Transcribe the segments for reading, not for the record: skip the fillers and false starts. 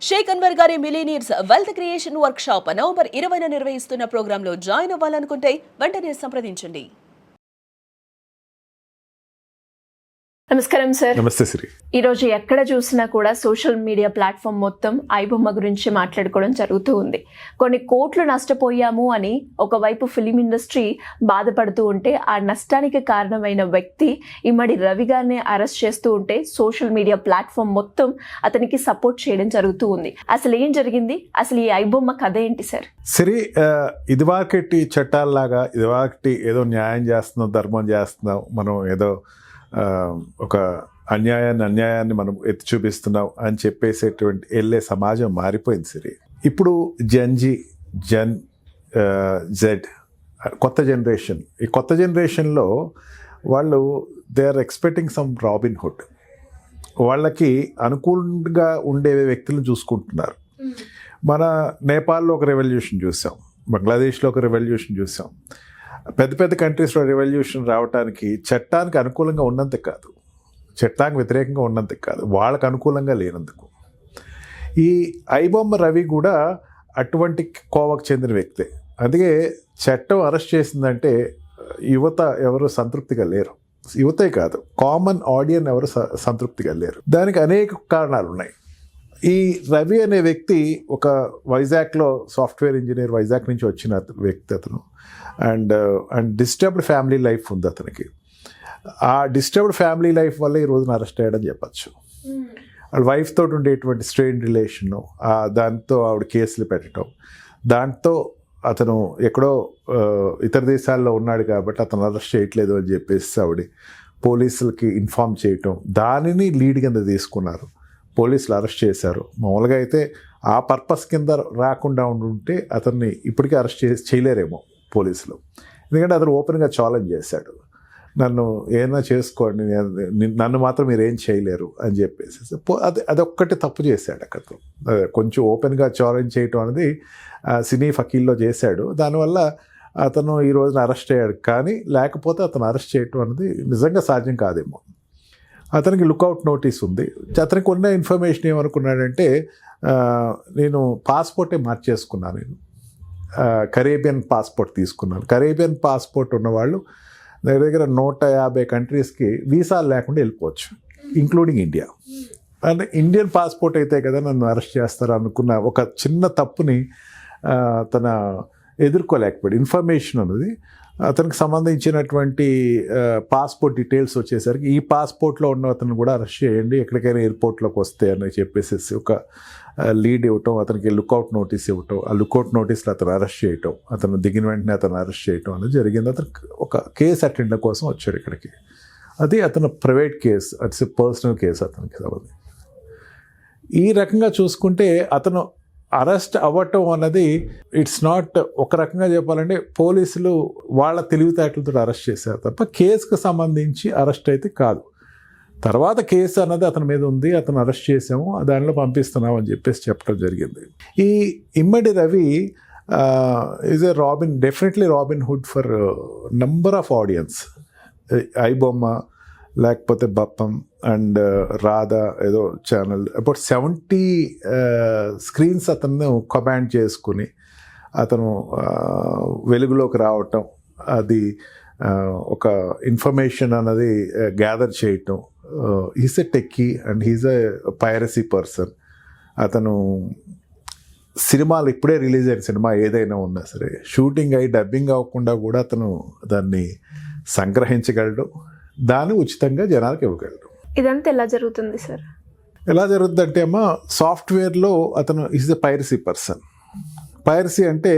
షేక్ అన్వర్ గారి millionaires wealth creation workshop November 20న నిర్వహిస్తున్న ప్రోగ్రాంలో జాయిన్ అవ్వాలనుకుంటే వెంటనే సంప్రదించండి. నమస్కారం సార్. నమస్తే శ్రీ. ఈరోజు ఎక్కడ చూసినా కూడా సోషల్ మీడియా ప్లాట్ఫామ్ మొత్తం ఐబొమ్మ గురించి మాట్లాడుకోవడం జరుగుతూ ఉంది. కొన్ని కోట్లు నష్టపోయాము అని ఒకవైపు ఫిలిం ఇండస్ట్రీ బాధపడుతూ ఉంటే, ఆ నష్టానికి కారణమైన వ్యక్తి ఇమ్మడి రవి గారిని అరెస్ట్ చేస్తూ ఉంటే సోషల్ మీడియా ప్లాట్ఫామ్ మొత్తం అతనికి సపోర్ట్ చేయడం జరుగుతూ ఉంది. అసలు ఏం జరిగింది? అసలు ఈ ఐబొమ్మ కథ ఏంటి సార్? శ్రీ, ఇదివాకటి చట్టాలలాగా ఇదివాకటి ఏదో న్యాయం చేస్తున్నాం, ధర్మం చేస్తున్నాం, మనం ఏదో ఒక అన్యాయాన్ని మనం ఎత్తి చూపిస్తున్నాం అని చెప్పేసేటువంటి వెళ్ళే సమాజం మారిపోయింది సిరి. ఇప్పుడు జెన్ జెడ్ కొత్త జనరేషన్, ఈ కొత్త జనరేషన్లో వాళ్ళు they are expecting some Robin Hood. వాళ్ళకి అనుకూలంగా ఉండే వ్యక్తులను చూసుకుంటున్నారు. మన నేపాల్లో ఒక రెవల్యూషన్ చూసాం, బంగ్లాదేశ్లో ఒక రెవల్యూషన్ చూసాం. పెద్ద పెద్ద కంట్రీస్లో రెవల్యూషన్ రావడానికి చట్టానికి అనుకూలంగా ఉన్నంత కాదు, చట్టానికి వ్యతిరేకంగా ఉన్నంత కాదు, వాళ్ళకు అనుకూలంగా లేనందుకు. ఈ ఐబొమ్మ రవి కూడా అటువంటి కోవకు చెందిన వ్యక్తే. అందుకే చట్టం అరెస్ట్ చేసిందంటే యువత ఎవరు సంతృప్తిగా లేరు. యువతే కాదు, కామన్ ఆడియన్ ఎవరు సంతృప్తిగా లేరు. దానికి అనేక కారణాలు ఉన్నాయి. ఈ రవి అనే వ్యక్తి ఒక వైజాగ్లో సాఫ్ట్వేర్ ఇంజనీర్, వైజాగ్ నుంచి వచ్చిన వ్యక్తి అతను. అండ్ డిస్టర్బ్డ్ ఫ్యామిలీ లైఫ్ ఉంది అతనికి. ఆ డిస్టర్బ్డ్ ఫ్యామిలీ లైఫ్ వల్ల ఈ రోజున అరెస్ట్ అయ్యాడని చెప్పచ్చు. వాళ్ళ వైఫ్ తోటి ఉండేటువంటి స్ట్రెయిన్ రిలేషను, దాంతో ఆవిడ కేసులు పెట్టడం, దాంతో అతను ఎక్కడో ఇతర దేశాల్లో ఉన్నాడు కాబట్టి అతను అరెస్ట్ చేయట్లేదు అని చెప్పేసి ఆవిడ పోలీసులకి ఇన్ఫామ్ చేయటం, దానిని లీడ్ కింద తీసుకున్నారు. పోలీసులు అరెస్ట్ చేశారు. మామూలుగా అయితే ఆ పర్పస్ కింద రాకుండా ఉంటే అతన్ని ఇప్పటికీ అరెస్ట్ చేయలేరేమో పోలీసులు. ఎందుకంటే అతను ఓపెన్గా ఛాలెంజ్ చేశాడు, నన్ను ఏమైనా చేసుకోండి, నన్ను మాత్రం మీరు ఏం చేయలేరు అని చెప్పేసి. అదొక్కటి తప్పు చేశాడు అక్కడ. కొంచెం ఓపెన్గా ఛాలెంజ్ చేయటం అనేది సినీ ఫకీల్లో చేశాడు. దానివల్ల అతను ఈ రోజున అరెస్ట్ అయ్యాడు. కానీ లేకపోతే అతను అరెస్ట్ చేయటం అనేది నిజంగా సాధ్యం కాదేమో. అతనికి లుకౌట్ నోటీస్ ఉంది. అతనికి ఉన్న ఇన్ఫర్మేషన్ ఏమనుకున్నాడంటే, నేను పాస్పోర్టే మార్చేసుకున్నాను, నేను కరేబియన్ పాస్పోర్ట్ తీసుకున్నాను. కరేబియన్ పాస్పోర్ట్ ఉన్నవాళ్ళు దగ్గర 150 కంట్రీస్కి వీసాలు లేకుండా వెళ్ళిపోవచ్చు, ఇంక్లూడింగ్ ఇండియా. అంటే ఇండియన్ పాస్పోర్ట్ అయితే కదా నన్ను అరెస్ట్ చేస్తారు అనుకున్న ఒక చిన్న తప్పుని తన ఎదుర్కోలేకపోయాడు. ఇన్ఫర్మేషన్ అన్నది అతనికి సంబంధించినటువంటి పాస్పోర్ట్ డీటెయిల్స్ వచ్చేసరికి ఈ పాస్పోర్ట్లో ఉన్న అతను కూడా అరెస్ట్ చేయండి, ఎక్కడికైనా ఎయిర్పోర్ట్లోకి వస్తే అని చెప్పేసి ఒక లీడ్ ఇవ్వటం, అతనికి లుకౌట్ నోటీస్ ఇవ్వటం, ఆ లుకౌట్ నోటీస్లో అతను అరెస్ట్ చేయటం, అతను దిగిన వెంటనే అతను అరెస్ట్ చేయటం అనేది జరిగింది. అతను ఒక కేసు అటెండ్ కోసం వచ్చాడు ఇక్కడికి. అది అతను ప్రైవేట్ కేసు, అట్స్ పర్సనల్ కేసు అతనికి సంబంధించి. ఈ రకంగా చూసుకుంటే అతను అరెస్ట్ అవ్వటం అన్నది ఇట్స్ నాట్, ఒక రకంగా చెప్పాలంటే పోలీసులు వాళ్ళ తెలివితేటలతో అరెస్ట్ చేశారు తప్ప కేసుకు సంబంధించి అరెస్ట్ అయితే కాదు. తర్వాత కేసు అన్నది అతని మీద ఉంది, అతను అరెస్ట్ చేసాము, దానిలో పంపిస్తున్నాం అని చెప్పేసి చెప్పడం జరిగింది. ఈ Immadi Ravi is a definitely Robin Hood for number of audience. IBomma, లేకపోతే బప్పం అండ్ రాధా ఏదో ఛానల్, అబౌట్ 70 స్క్రీన్స్ అతను కమాండ్ చేసుకుని అతను వెలుగులోకి రావటం, అది ఒక ఇన్ఫర్మేషన్ అన్నది గ్యాదర్ చేయటం. He's a techie and he's a piracy person. అతను సినిమాలు ఇప్పుడే రిలీజ్ అయిన సినిమా ఏదైనా ఉన్నా సరే షూటింగ్ అయ్యి డబ్బింగ్ అవ్వకుండా కూడా అతను దాన్ని సంగ్రహించగలడు, దాన్ని ఉచితంగా జనాలకు ఇవ్వగలడు. ఇదంతా ఎలా జరుగుతుంది సార్? ఎలా జరుగుతుందంటే అమ్మా, సాఫ్ట్వేర్లో అతను is a piracy person. Piracy అంటే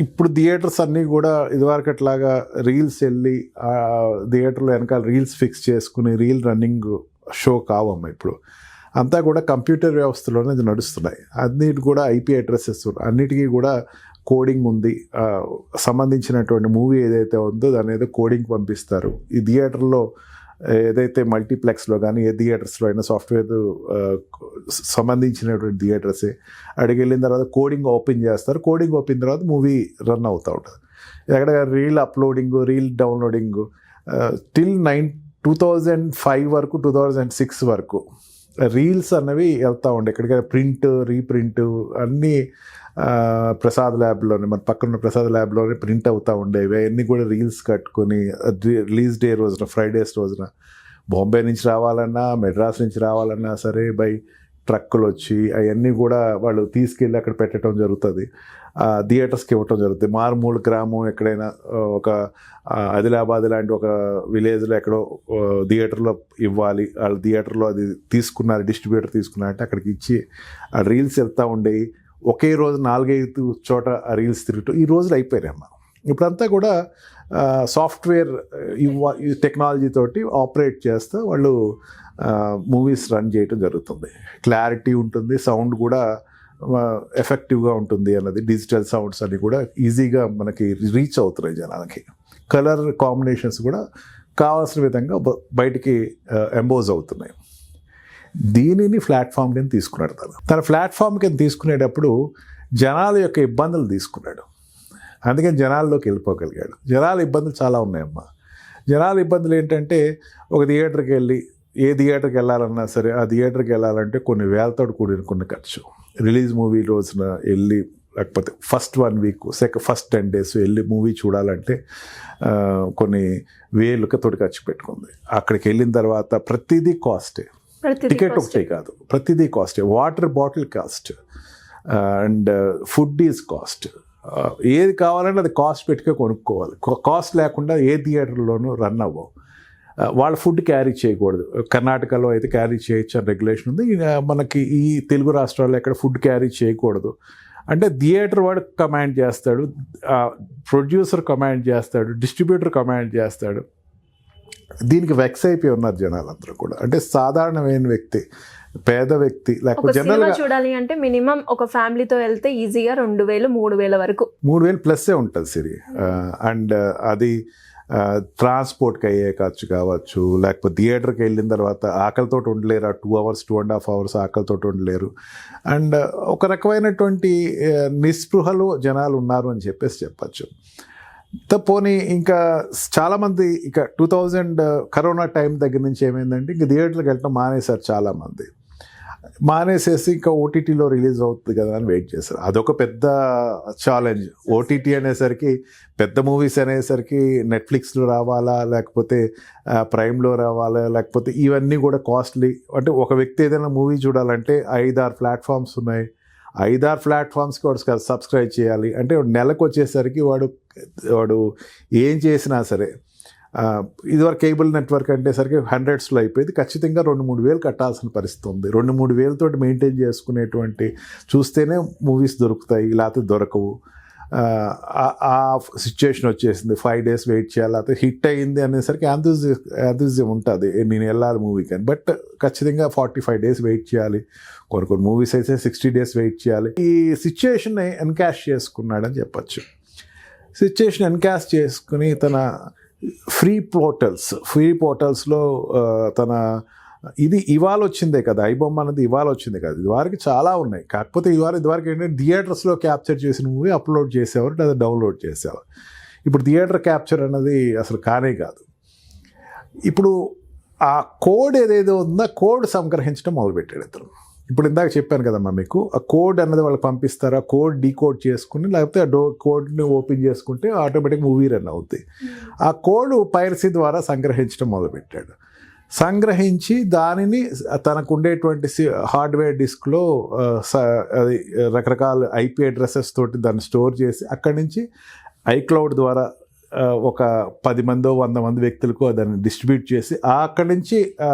ఇప్పుడు థియేటర్స్ అన్నీ కూడా ఇదివరకట్లాగా రీల్స్ వెళ్ళి థియేటర్లో వెనకాల రీల్స్ ఫిక్స్ చేసుకుని రీల్ రన్నింగ్ షో కావమ్మా. ఇప్పుడు అంతా కూడా కంప్యూటర్ వ్యవస్థలోనే ఇది నడుస్తున్నాయి. అన్నిటి కూడా IP అడ్రసెస్, అన్నిటికీ కూడా కోడింగ్ ఉంది. సంబంధించినటువంటి మూవీ ఏదైతే ఉందో దాని ఏదో కోడింగ్ పంపిస్తారు. ఈ థియేటర్లో ఏదైతే మల్టీప్లెక్స్లో కానీ ఏ థియేటర్స్లో అయినా సాఫ్ట్వేర్ సంబంధించినటువంటి థియేటర్సే అడిగి వెళ్ళిన తర్వాత కోడింగ్ ఓపెన్ చేస్తారు. కోడింగ్ ఓపెన్ తర్వాత మూవీ రన్ అవుతూ ఉంటుంది. ఎక్కడ reel uploading, reel downloading till 2005 వరకు 2006 వరకు రీల్స్ అన్నవి వెళ్తూ ఉండే ఎక్కడికైనా ప్రింట్ రీప్రింట్ అన్నీ ప్రసాద్ ల్యాబ్లోనే మన పక్కన ప్రసాద్ ల్యాబ్లోనే ప్రింట్ అవుతూ ఉండేవి. అవన్నీ కూడా రీల్స్ కట్టుకొని రిలీజ్ డే రోజున ఫ్రైడేస్ రోజున బాంబే నుంచి రావాలన్నా మెడ్రాస్ నుంచి రావాలన్నా సరే బై ట్రక్కులు వచ్చి అవన్నీ కూడా వాళ్ళు తీసుకెళ్ళి అక్కడ పెట్టడం జరుగుతుంది. థియేటర్స్కి ఇవ్వటం జరుగుతుంది. మారుమూల గ్రామం ఎక్కడైనా ఒక ఆదిలాబాద్ లాంటి ఒక విలేజ్లో ఎక్కడో థియేటర్లో ఇవ్వాలి, వాళ్ళ థియేటర్లో అది తీసుకున్నారు, డిస్ట్రిబ్యూటర్ తీసుకున్నారంటే అక్కడికి ఇచ్చి ఆ రీల్స్ వెళ్తూ ఉండేవి. ఒకే రోజు 4-5 చోట ఆ రీల్స్ తిరుగుతూ ఈ రోజులు అయిపోయాయి అమ్మ. ఇప్పుడంతా కూడా సాఫ్ట్వేర్ టెక్నాలజీ తోటి ఆపరేట్ చేస్తూ వాళ్ళు మూవీస్ రన్ చేయటం జరుగుతుంది. క్లారిటీ ఉంటుంది, సౌండ్ కూడా ఎఫెక్టివ్గా ఉంటుంది అన్నది, డిజిటల్ సౌండ్స్ అన్నీ కూడా ఈజీగా మనకి రీచ్ అవుతున్నాయి జనాలకి. కలర్ కాంబినేషన్స్ కూడా కావాల్సిన విధంగా బయటికి ఎంబోజ్ అవుతున్నాయి. దీనిని ప్లాట్ఫామ్ కింద తీసుకున్నాడు. తన ప్లాట్ఫామ్ కింద తీసుకునేటప్పుడు జనాల యొక్క ఇబ్బందులు తీసుకున్నాడు. అందుకని జనాల్లోకి వెళ్ళిపోగలిగాడు. జనాల ఇబ్బందులు చాలా ఉన్నాయమ్మా. జనాల ఇబ్బందులు ఏంటంటే ఒక థియేటర్కి వెళ్ళి ఏ థియేటర్కి వెళ్ళాలన్నా సరే ఆ థియేటర్కి వెళ్ళాలంటే కొన్ని వేలతో కూడిన కొన్ని ఖర్చు. రిలీజ్ మూవీ రోజున వెళ్ళి లేకపోతే ఫస్ట్ 1 వీక్ ఫస్ట్ 10 days వెళ్ళి మూవీ చూడాలంటే కొన్ని వేలతో ఖర్చు పెట్టుకుంది. అక్కడికి వెళ్ళిన తర్వాత ప్రతిదీ కాస్టే, టికెట్ ఒకటే కాదు, ప్రతిదీ కాస్టే. Water bottle cost and food is cost. ఏది కావాలంటే అది కాస్ట్ పెట్టుకే కొనుక్కోవాలి. కాస్ట్ లేకుండా ఏ థియేటర్లోనూ రన్ అవ్వవు. వాళ్ళ ఫుడ్ క్యారీ చేయకూడదు. కర్ణాటకలో అయితే క్యారీ చేయొచ్చు అని రెగ్యులేషన్ ఉంది. మనకి ఈ తెలుగు రాష్ట్రాల్లో ఎక్కడ ఫుడ్ క్యారీ చేయకూడదు. అంటే థియేటర్ వాడు కమాండ్ చేస్తాడు, ప్రొడ్యూసర్ కమాండ్ చేస్తాడు, డిస్ట్రిబ్యూటర్ కమాండ్ చేస్తాడు. దీనికి వెక్స్ అయిపోయి ఉన్నారు జనాలందరూ కూడా. అంటే సాధారణమైన వ్యక్తి, పేద వ్యక్తి, లేకపోతే జనరల్గా చూడాలి అంటే మినిమం ఒక ఫ్యామిలీతో వెళ్తే ఈజీగా 2,000-3,000 వరకు, 3,000 ప్లస్సే ఉంటుంది సిరి. అండ్ అది ట్రాన్స్పోర్ట్కి అయ్యే ఖర్చు కావచ్చు, లేకపోతే థియేటర్కి వెళ్ళిన తర్వాత ఆకలితో ఉండలేరు. 2 hours 2.5 hours ఆకలితో ఉండలేరు. అండ్ ఒక రకమైనటువంటి నిస్పృహలో జనాలు ఉన్నారు అని చెప్పచ్చు. పోనీ ఇంకా చాలామంది ఇక 2000 కరోనా టైం దగ్గర నుంచి ఏమైందంటే ఇంక థియేటర్కి వెళ్ళటం మానేశారు. చాలామంది మానేసేసి ఇంకా ఓటీటీలో రిలీజ్ అవుతుంది కదా అని వెయిట్ చేశారు. అదొక పెద్ద ఛాలెంజ్. ఓటీటీ అనేసరికి పెద్ద మూవీస్ అనేసరికి నెట్ఫ్లిక్స్లో రావాలా, లేకపోతే ప్రైమ్లో రావాలా, లేకపోతే ఇవన్నీ కూడా కాస్ట్లీ. అంటే ఒక వ్యక్తి ఏదైనా మూవీ చూడాలంటే 5-6 ప్లాట్ఫామ్స్ ఉన్నాయి. 5-6 ప్లాట్ఫామ్స్కి వాడు సబ్స్క్రైబ్ చేయాలి. అంటే నెలకు వచ్చేసరికి వాడు ఏం చేసినా సరే, ఇదివరకు కేబుల్ నెట్వర్క్ అంటేసరికి 100s అయిపోయింది. ఖచ్చితంగా 2-3 వేలు కట్టాల్సిన పరిస్థితి ఉంది. 2-3 వేలతో మెయింటైన్ చేసుకునేటువంటి చూస్తేనే మూవీస్ దొరుకుతాయి, లేకపోతే దొరకవు. ఆ సిచ్యుయేషన్ వచ్చేసింది. 5 days వెయిట్ చేయాలి, లేకపోతే హిట్ అయ్యింది అనేసరికి ఎంతూజియం ఉంటుంది, నేను వెళ్ళాలి మూవీకి అని. బట్ ఖచ్చితంగా 45 days వెయిట్ చేయాలి. కొన్ని మూవీస్ అయితే 60 days వెయిట్ చేయాలి. ఈ సిచ్యుయేషన్ని ఎన్కాష్ చేసుకున్నాడని చెప్పచ్చు. సిచ్యుయేషన్ ఎన్కాష్ చేసుకుని తన ఫ్రీ పోర్టల్స్లో తన ఇది ఇవాళ వచ్చిందే కదా, ఐబొమ్మ అనేది ఇవాళ వచ్చింది కదా. ఇదివరకు చాలా ఉన్నాయి. కాకపోతే ఇదివరకు ఏంటంటే థియేటర్స్లో క్యాప్చర్ చేసిన మూవీ అప్లోడ్ చేసేవారు లేదా డౌన్లోడ్ చేసేవారు. ఇప్పుడు థియేటర్ క్యాప్చర్ అనేది అసలు కానే కాదు. ఇప్పుడు ఆ కోడ్ ఏదేదో ఉందో కోడ్ సంగ్రహించడం మొదలుపెట్టాడు ఇతను. ఇప్పుడు ఇందాక చెప్పాను కదమ్మా మీకు, ఆ కోడ్ అన్నది వాళ్ళకి పంపిస్తారు. ఆ కోడ్ డీకోడ్ చేసుకుని లేకపోతే ఆ కోడ్ని ఓపెన్ చేసుకుంటే ఆటోమేటిక్ మూవీ రన్ అవుతుంది. ఆ కోడ్ పైరసీ ద్వారా సంగ్రహించడం మొదలుపెట్టాడు. సంగ్రహించి దానిని తనకు ఉండేటువంటి హార్డ్వేర్ డిస్క్లో అది రకరకాల ఐపీ అడ్రసెస్ తోటి దాన్ని స్టోర్ చేసి అక్కడి నుంచి ఐక్లౌడ్ ద్వారా ఒక 10 మందో 100 మంది వ్యక్తులకు దాన్ని డిస్ట్రిబ్యూట్ చేసి అక్కడి నుంచి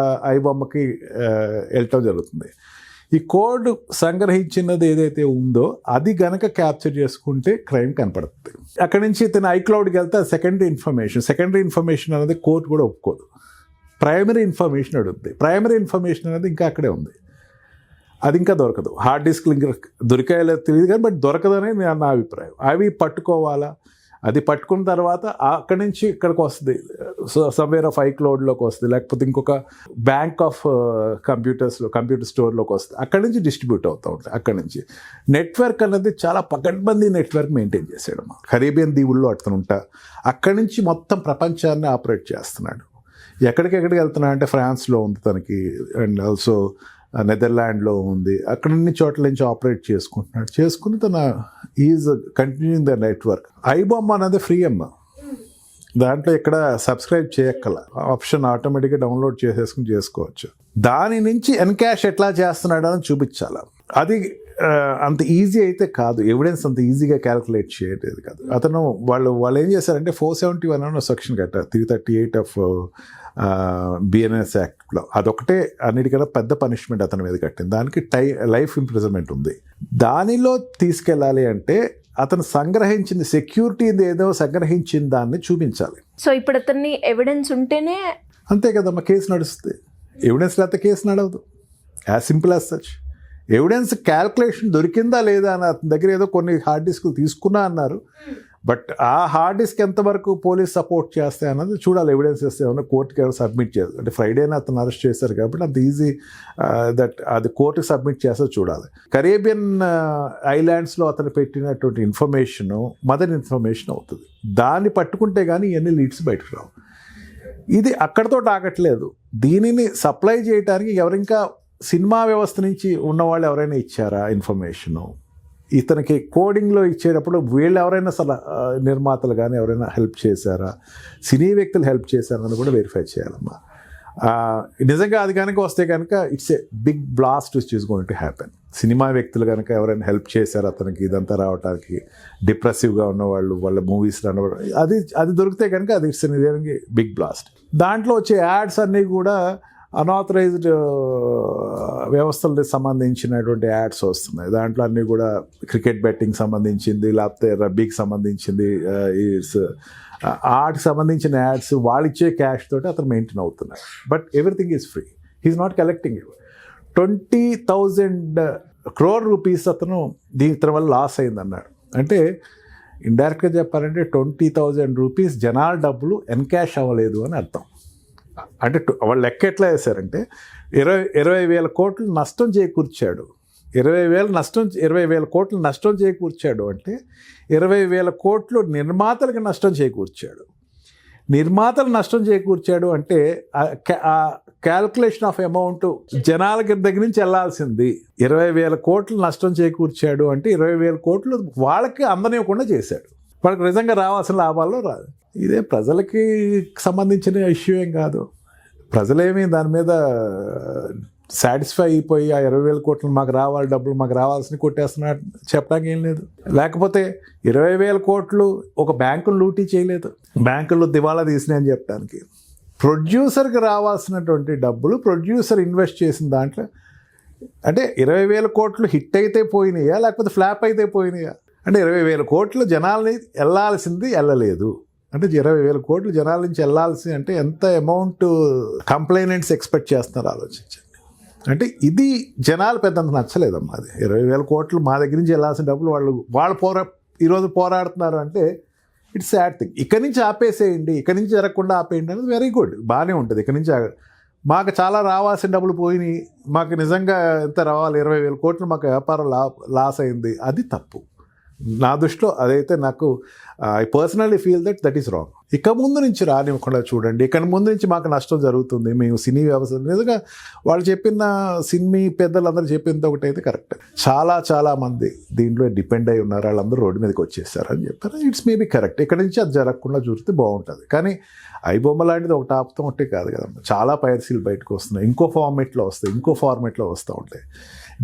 ఐబొమ్మకి వెళ్ళటం జరుగుతుంది. ఈ కోడ్ సంగ్రహించినది ఏదైతే ఉందో అది గనక క్యాప్చర్ చేసుకుంటే క్రైమ్ కనపడుతుంది. అక్కడి నుంచి ఇతను ఐక్లౌడ్కి వెళ్తే సెకండరీ ఇన్ఫర్మేషన్ అనేది కోర్టు కూడా ఒప్పుకోదు. ప్రైమరీ ఇన్ఫర్మేషన్ అడుగుతుంది. ప్రైమరీ ఇన్ఫర్మేషన్ అనేది ఇంకా అక్కడే ఉంది, అది ఇంకా దొరకదు. హార్డ్ డిస్క్లు ఇంకా దొరికాయో తెలియదు కానీ బట్ దొరకదనే నా అభిప్రాయం. అవి పట్టుకోవాలా, అది పట్టుకున్న తర్వాత అక్కడి నుంచి ఇక్కడికి వస్తుంది, సమ్వేర్ ఆఫ్ ఐక్లౌడ్లోకి వస్తుంది, లేకపోతే ఇంకొక బ్యాంక్ ఆఫ్ కంప్యూటర్ స్టోర్లోకి వస్తుంది. అక్కడి నుంచి డిస్ట్రిబ్యూట్ అవుతూ ఉంటుంది. అక్కడి నుంచి నెట్వర్క్ అనేది చాలా పకడ్బందీ నెట్వర్క్ మెయింటైన్ చేసాడు. కరీబియన్ దీవుల్లో అట్లా అక్కడి నుంచి మొత్తం ప్రపంచాన్ని ఆపరేట్ చేస్తున్నాడు. ఎక్కడికెక్కడికి వెళ్తున్నా అంటే ఫ్రాన్స్లో ఉంది తనకి, అండ్ ఆల్సో నెదర్లాండ్లో ఉంది, అక్కడ అన్ని చోట్ల నుంచి ఆపరేట్ చేసుకుని తన is continuing the network. IBomma అనేది ఫ్రీ అమ్మ, దాంట్లో ఇక్కడ సబ్స్క్రైబ్ చేయక్కల, ఆప్షన్ ఆటోమేటిక్గా డౌన్లోడ్ చేసుకోవచ్చు. దాని నుంచి ఎన్కాష్ ఎట్లా చేస్తున్నాడు అని చూపించాలి. అది అంత ఈజీ అయితే కాదు, ఎవిడెన్స్ అంత ఈజీగా క్యాలిక్యులేట్ చేయలేదు కాదు. అతను వాళ్ళు ఏం చేశారంటే 471 అనే సెక్షన్ కట్టారు 338 ఆఫ్ బిఎన్ఎస్ యాక్ట్లో. అదొకటే అన్నిటికన్నా పెద్ద పనిష్మెంట్ అతని మీద కట్టింది. దానికి లైఫ్ ఇంప్రిజన్మెంట్ ఉంది. దానిలో తీసుకెళ్ళాలి అంటే అతను సంగ్రహించింది సెక్యూరిటీ ఏదో సంగ్రహించిన దాన్ని చూపించాలి. సో ఇప్పుడు అతన్ని ఎవిడెన్స్ ఉంటేనే అంతే కదమ్మా కేసు నడుస్తుంది. ఎవిడెన్స్ లేకపోతే కేసు నడవదు. As simple as such. Evidence calculation దొరికిందా లేదా అని అతని దగ్గర ఏదో కొన్ని హార్డ్ డిస్క్లు తీసుకున్నా అన్నారు, బట్ ఆ హార్డ్ డిస్క్ ఎంతవరకు పోలీస్ సపోర్ట్ చేస్తాయి అన్నది చూడాలి. ఎవిడెన్స్ చేస్తే ఏమన్నా కోర్టుకి ఏమైనా సబ్మిట్ చేయాలి. అంటే ఫ్రైడేనే అతను అరెస్ట్ చేశారు కాబట్టి అంత ఈజీ దట్ అది కోర్టుకి సబ్మిట్ చేస్తే చూడాలి. కరేబియన్ ఐలాండ్స్లో అతను పెట్టినటువంటి ఇన్ఫర్మేషను మదర్ ఇన్ఫర్మేషన్ అవుతుంది. దాన్ని పట్టుకుంటే కానీ ఇవన్నీ లీడ్స్ బయటకు రావు. ఇది అక్కడితో ఆగట్లేదు. దీనిని సప్లై చేయడానికి ఎవరింకా సినిమా వ్యవస్థ నుంచి ఉన్నవాళ్ళు ఎవరైనా ఇచ్చారా ఇన్ఫర్మేషను? ఇతనికి కోడింగ్లో ఇచ్చేటప్పుడు వీళ్ళు ఎవరైనా అసలు నిర్మాతలు కానీ ఎవరైనా హెల్ప్ చేశారా, సినీ వ్యక్తులు హెల్ప్ చేశారని కూడా వెరిఫై చేయాలమ్మా. నిజంగా అది కనుక వస్తే కనుక it's a big blast which is going to happen. Cinema వ్యక్తులు కనుక ఎవరైనా హెల్ప్ చేశారు అతనికి ఇదంతా రావడానికి, డిప్రెసివ్గా ఉన్నవాళ్ళు వాళ్ళ మూవీస్ రావడం, అది దొరికితే కనుక అది ఇట్స్ బిగ్ బ్లాస్ట్. దాంట్లో వచ్చే యాడ్స్ అన్నీ కూడా అన్ఆథరైజ్డ్ వ్యవస్థలకు సంబంధించినటువంటి యాడ్స్ వస్తున్నాయి. దాంట్లో అన్నీ కూడా క్రికెట్ బెట్టింగ్ సంబంధించింది, లేకపోతే రబ్బీకి సంబంధించింది, ఆర్ట్కి సంబంధించిన యాడ్స్ వాళ్ళు ఇచ్చే క్యాష్ తోటి అతను మెయింటైన్ అవుతున్నాడు. But everything is free. He's not collecting. 20,000 crore rupees అతను దీని వల్ల లాస్ అయింది అన్నాడు. అంటే ఇండైరెక్ట్గా చెప్పాలంటే 20,000 rupees జనాల డబ్బులు ఎన్కాష్ అవ్వలేదు అని అర్థం. అంటే వాళ్ళు లెక్క ఎట్లా వేశారంటే 20,000 కోట్లు నష్టం చేకూర్చాడు. 20,000 కోట్లు నష్టం చేకూర్చాడు అంటే 20,000 కోట్లు నిర్మాతలకు నష్టం చేకూర్చాడు. నిర్మాతలు నష్టం చేకూర్చాడు అంటే క్యాల్కులేషన్ ఆఫ్ అమౌంట్ జనాల దగ్గర నుంచి వెళ్ళాల్సింది 20,000 కోట్లు నష్టం చేకూర్చాడు అంటే 20,000 కోట్లు వాళ్ళకి అందనివ్వకుండా చేశాడు. వాళ్ళకి నిజంగా రావాల్సిన లాభాల్లో రాదు. ఇదే ప్రజలకి సంబంధించిన ఇష్యూ ఏం కాదు. ప్రజలేమీ దాని మీద సాటిస్ఫై అయిపోయి ఆ 20,000 కోట్లు మాకు రావాలి, డబ్బులు మాకు రావాల్సిన కొట్టేస్తున్నట్టు చెప్పడానికి ఏం లేదు. లేకపోతే 20,000 కోట్లు ఒక బ్యాంకును లూటీ చేయలేదు, బ్యాంకుల్లో దివాలా తీసినాయి అని చెప్పడానికి. ప్రొడ్యూసర్కి రావాల్సినటువంటి డబ్బులు ప్రొడ్యూసర్ ఇన్వెస్ట్ చేసిన దాంట్లో అంటే 20,000 కోట్లు హిట్ అయితే పోయినాయా లేకపోతే ఫ్లాప్ అయితే పోయినాయా? అంటే 20,000 కోట్లు జనాల్ని వెళ్ళాల్సింది వెళ్ళలేదు. అంటే 20,000 కోట్లు జనాల నుంచి వెళ్ళాల్సి అంటే ఎంత అమౌంట్ కంప్లైనెంట్స్ ఎక్స్పెక్ట్ చేస్తున్నారు ఆలోచించండి. అంటే ఇది జనాలు పెద్దంత నచ్చలేదమ్మా. అది 20,000 కోట్లు మా దగ్గర నుంచి వెళ్ళాల్సిన డబ్బులు వాళ్ళు ఈరోజు పోరాడుతున్నారు అంటే ఇట్స్ సాడ్ థింగ్. ఇక్కడి నుంచి ఆపేసేయండి, ఇక్కడి నుంచి జరగకుండా ఆపేయండి అనేది వెరీ గుడ్, బాగానే ఉంటుంది. ఇక్కడి నుంచి మాకు చాలా రావాల్సిన డబ్బులు పోయినాయి, మాకు నిజంగా ఎంత రావాలి 20,000 కోట్లు మాకు వ్యాపారం లాస్ అయింది, అది తప్పు. నా దృష్టిలో అదైతే నాకు I personally feel that is wrong. ఇక ముందు నుంచి రానివ్వకుండా చూడండి. ఇక ముందు నుంచి మాకు నష్టం జరుగుతుంది. మేము సినీ వ్యవస్థ నిజంగా వాళ్ళు చెప్పిన సినీ పెద్దలందరూ చెప్పింది ఒకటైతే కరెక్ట్. చాలా మంది దీంట్లో డిపెండ్ అయి ఉన్నారు, వాళ్ళందరూ రోడ్డు మీదకి వచ్చేసారు అని చెప్పారు. It's maybe correct. ఇక్కడ నుంచి అది జరగకుండా చూస్తే బాగుంటుంది. కానీ ఐబొమ్మ లాంటిది ఒకటి ఆపుతాం ఒకటే కాదు కదమ్మా. చాలా పైరసీలు బయటకు వస్తున్నాయి, ఇంకో ఫార్మేట్లో వస్తూ ఉంటాయి.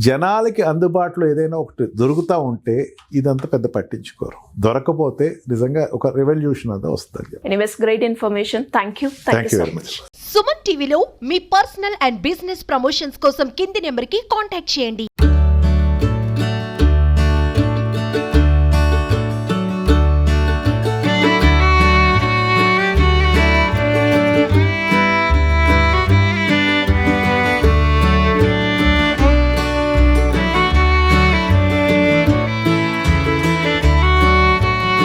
జనాలకి అందుబాటులో ఏదైనా ఒకటి దొరుకుతూ ఉంటే ఇదంతా పెద్ద పట్టించుకోరు. దొరకపోతే నిజంగా ఒక రెవల్యూషన్ అంతా వస్తుంది. Anyways great information. Thank you very much. Suman టీవీలో మీ పర్సనల్ అండ్ బిజినెస్ ప్రమోషన్స్ కోసం కింది నెంబర్కి కాంటాక్ట్ చేయండి.